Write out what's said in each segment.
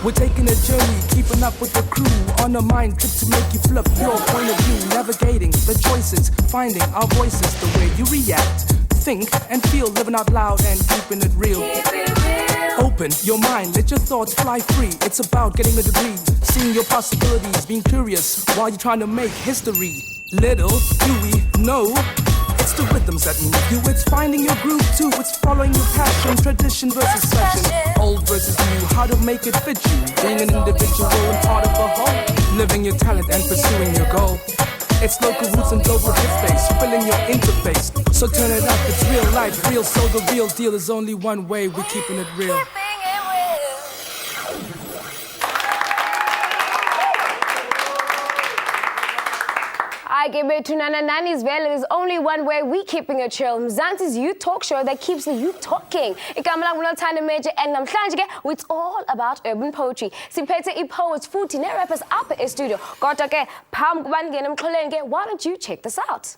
We're taking a journey, keeping up with the crew. On a mind trip to make you flip your point of view. Navigating the choices, finding our voices. The way you react, think and feel. Living out loud and keeping it real. Open your mind, let your thoughts fly free. It's about getting a degree, seeing your possibilities, being curious while you're trying to make history. Little do we know, it's the rhythms that move you. It's finding your groove too. It's following your passion. Tradition versus fashion. Old versus new. How to make it fit you. Being an individual and part of a whole. Living your talent and pursuing your goal. It's local roots and global hit space. Filling your interface. So turn it up. It's real life. Real. So the real deal is only one way. We're keeping it real. I give it to Nana Nani's Vale. There's only one way we keeping it chill. Mzansi's youth talk show that keeps the youth talking. And it's all about urban poetry. Siphethe poets futhi rappers up in studio. Kodwa ke phambi kubani ngene emxholeni ke, why don't you check this out?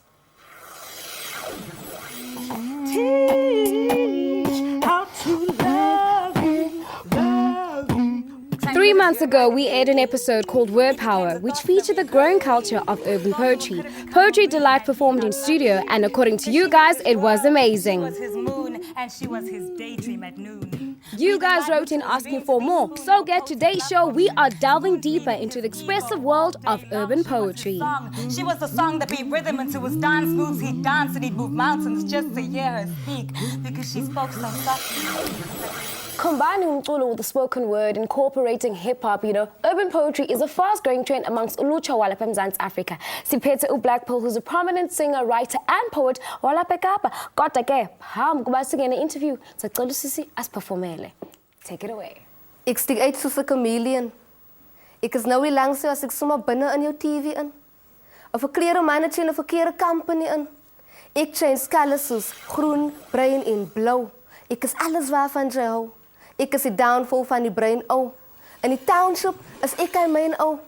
Teach how to love you, love you. 3 months ago, we aired an episode called Word Power, which featured the growing culture of urban poetry. Poetry Delight performed in studio, and according to you guys, it was amazing. She was his moon, and she was his daydream at noon. You guys wrote in asking for more, so get today's show. We are delving deeper into the expressive world of urban poetry. She was the song that beat rhythm into his dance moves. He'd dance and he'd move mountains just to hear her speak, because she spoke so softly. Combining umculo with the spoken word, incorporating hip-hop, urban poetry is a fast-growing trend amongst ulutsha walapha eMzantsi Africa. Siphethe blaqpearl, who's a prominent singer, writer and poet walapha eKapa. Kodwa ke phambi kuba singene interview, sicela usisi asiperformele. Take it away. Ek stiek uit soos 'n chameleon. Ek is nou nie langs as ek sommer binne in jou TV in. Of 'n kleuremannetjie in 'n verkeerde company in. Ek change colours soos groen, bruin en blou. Ek is alles waarvan jy hou. Ek is die downfall van die brein ou. In die township is ek hy myn ou.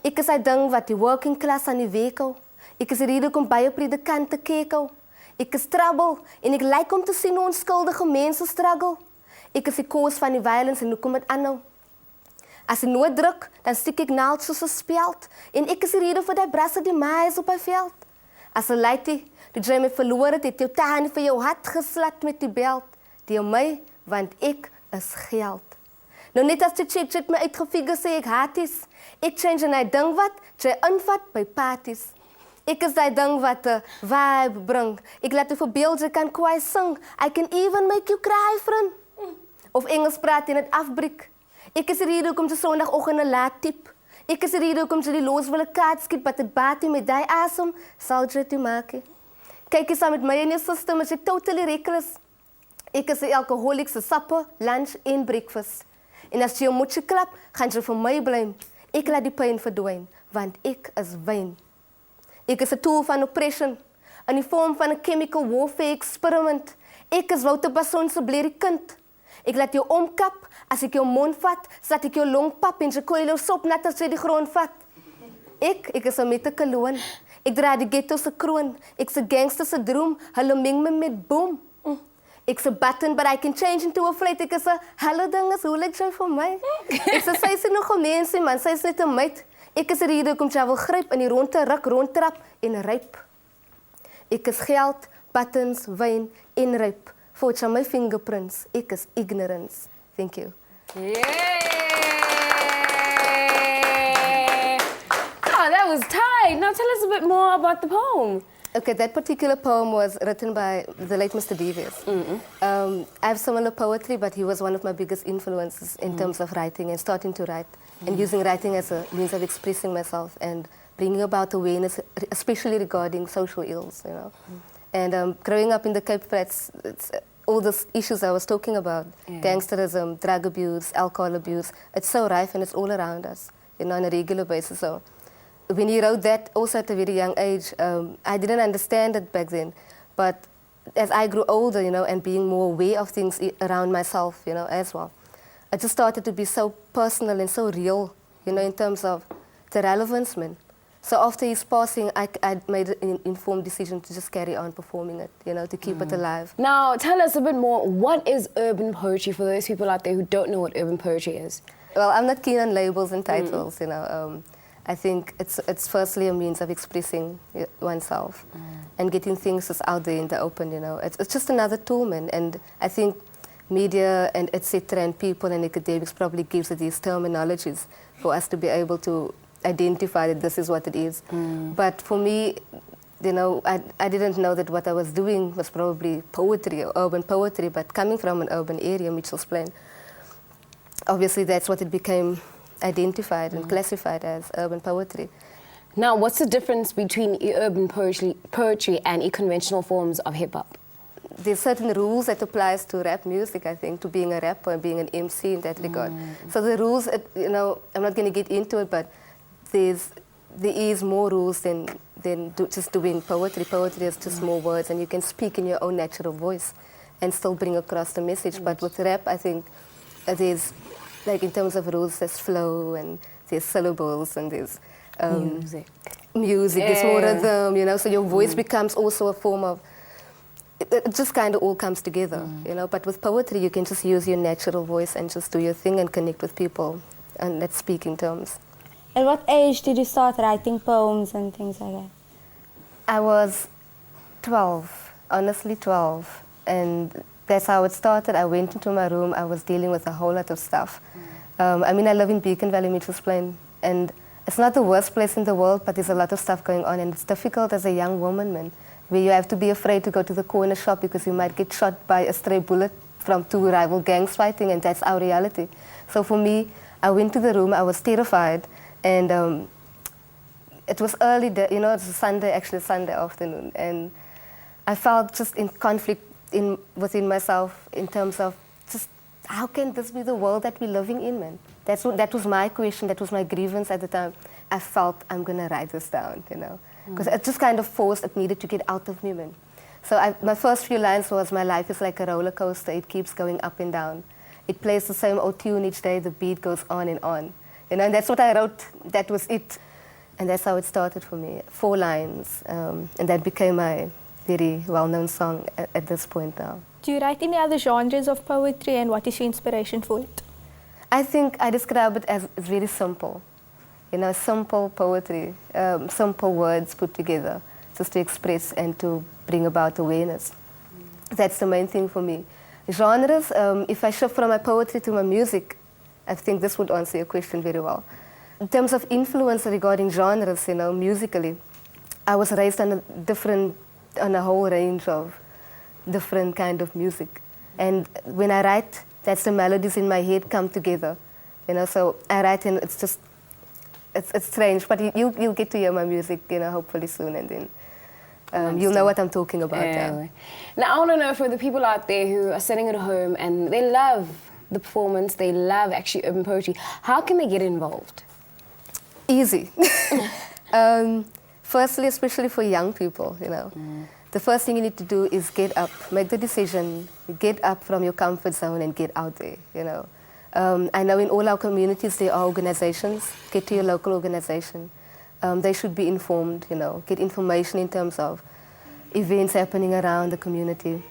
Ek is hy ding wat die working class aan die week hou. Ek is die rede kom baie predikante kyk hou. Ek is trouble en ek like om te sien hoe onskuldige mense struggle. Ek is die cause van die violence en hoe kom dit aanhou. As die nood druk, dan stiek ek naald soos 'n speld. En ek is die rede vir die brasse die maais op 'n veld. As 'n lady, die jy my verloor het jou tannie vir jou hart geslat met die belt. Deel my, want ek is geld. Nou net as die chit my uitgefigure sê ek haties. Ek change en hy ding wat, jy invat by parties. Ek is die ding wat 'n vibe bring. Ek laat jou verbeel jy kan kwaai sing. I can even make you cry, friend. Of Engels praat en dit afbreek. Ek is die rede hoekom jy Sondagoggend 'n laat tip. Ek is die rede hoekom jy die los wil 'n kaart skiet, wat dit baat met die asem, sal jy dit maak. Kyk eens saam met my in jou system, is jy totally reckless. Ek is 'n alcoholic se sappe, lunch en breakfast. En as jy jou moedjie klap, gaan jy vir my blame. Ek laat die pyn verdwyn, want ek is wyn. Ek is 'n tool van oppression, in die vorm van 'n chemical warfare experiment. Ek is Wouter Basson se blerrie kind. Ek laat jou omkap, as ek jou mond vat, sat ek jou longpap en jy koil jou sop nat as jy die grond vat. Ek is 'n metekaloon. Ek dra die ghetto se kroon. Ek se gangster se droom, hulle meng me met boom. Ek's a button, but I can change into a flight. Ek is 'n hulle ding is hoe lyk sy vir my? Ek sê sy is nog 'n mensie man, sy is net 'n meid. Ek is die rede hoekom jy wil gryp in die ronde ruk, rondtrap en ryp. Ek is geld, buttons, wyn en ryp. Forge my fingerprints. Ek is ignorance. Thank you. Yeah. Oh, that was tight. Now tell us a bit more about the poem. Okay, that particular poem was written by the late Mr. Devious. I have similar poetry, but he was one of my biggest influences in terms of writing and starting to write and using writing as a means of expressing myself and bringing about awareness, especially regarding social ills, And growing up in the Cape Flats, it's all the issues I was talking about, gangsterism, drug abuse, alcohol abuse, it's so rife and it's all around us, on a regular basis. So when he wrote that, also at a very young age, I didn't understand it back then. But as I grew older, and being more aware of things around myself, as well, it just started to be so personal and so real, in terms of the relevance, man. So after his passing, I made an informed decision to just carry on performing it, you know, to keep it alive. Now, tell us a bit more. What is urban poetry for those people out there who don't know what urban poetry is? Well, I'm not keen on labels and titles, you know. I think it's firstly a means of expressing oneself and getting things just out there in the open, you know. It's just another tool, man. And I think media and etc. and people and academics probably gives it these terminologies for us to be able to identify that this is what it is. But for me, you know, I didn't know that what I was doing was probably poetry or urban poetry, but coming from an urban area, Mitchell's Plain, obviously that's what it became identified and classified as urban poetry. Now, what's the difference between urban poetry and conventional forms of hip-hop? There's certain rules that applies to rap music, I think, to being a rapper and being an MC in that regard. So the rules, you know, I'm not going to get into it, but there is more rules than just doing poetry. Poetry is just more words, and you can speak in your own natural voice and still bring across the message. But with rap, I think there's, like in terms of rules, there's flow and there's syllables and there's music. There's more rhythm, you know. So your voice becomes also a form of. It just kind of all comes together, you know. But with poetry, you can just use your natural voice and just do your thing and connect with people, and let's speak in terms. At what age did you start writing poems and things like that? I was 12, honestly 12, and that's how it started. I went into my room. I was dealing with a whole lot of stuff. I mean, I live in Beacon Valley, Mitchell's Plain, and it's not the worst place in the world, but there's a lot of stuff going on, and it's difficult as a young woman, man, where you have to be afraid to go to the corner shop because you might get shot by a stray bullet from two rival gangs fighting, and that's our reality. So for me, I went to the room. I was terrified, and it was early, you know, it was Sunday afternoon, and I felt just in conflict within myself in terms of just how can this be the world that we're living in, man? That was my question, that was my grievance at the time. I felt I'm going to write this down, you know, because it just kind of forced, it needed to get out of me, man. So my first few lines was, my life is like a roller coaster, it keeps going up and down. It plays the same old tune each day, the beat goes on and on. You know, and that's what I wrote, that was it. And that's how it started for me, 4 lines. And that became my very well-known song at this point now. Do you write any other genres of poetry, and what is your inspiration for it? I think I describe it as very simple. You know, simple poetry, simple words put together just to express and to bring about awareness. That's the main thing for me. Genres, if I shift from my poetry to my music, I think this would answer your question very well. In terms of influence regarding genres, you know, musically, I was raised on a whole range of different kind of music. And when I write, that's the melodies in my head come together. You know, so I write and it's just, it's strange, but you'll get to hear my music, you know, hopefully soon, and then you'll know what I'm talking about. Yeah. Now, I want to know, for the people out there who are sitting at home and they love the performance, they love actually urban poetry, how can they get involved? Easy. Firstly, especially for young people, you know, the first thing you need to do is get up, make the decision, get up from your comfort zone and get out there, you know. I know in all our communities there are organizations. Get to your local organization. They should be informed, you know, get information in terms of events happening around the community.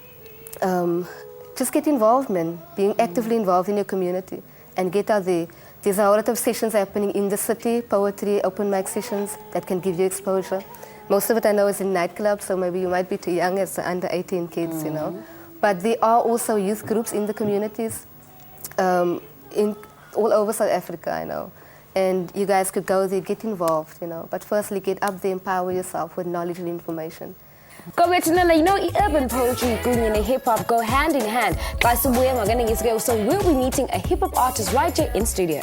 Just get involved, man, being actively involved in your community and get out there. There's a lot of sessions happening in the city, poetry, open mic sessions that can give you exposure. Most of it I know is in nightclubs, so maybe you might be too young as the under 18 kids, you know. But there are also youth groups in the communities. In all over South Africa, I know. And you guys could go there, get involved, you know. But firstly, get up there, empower yourself with knowledge and information. Go back to Nana, you know, urban poetry and hip-hop go hand in hand. Guys, so we'll be meeting a hip-hop artist right here in studio.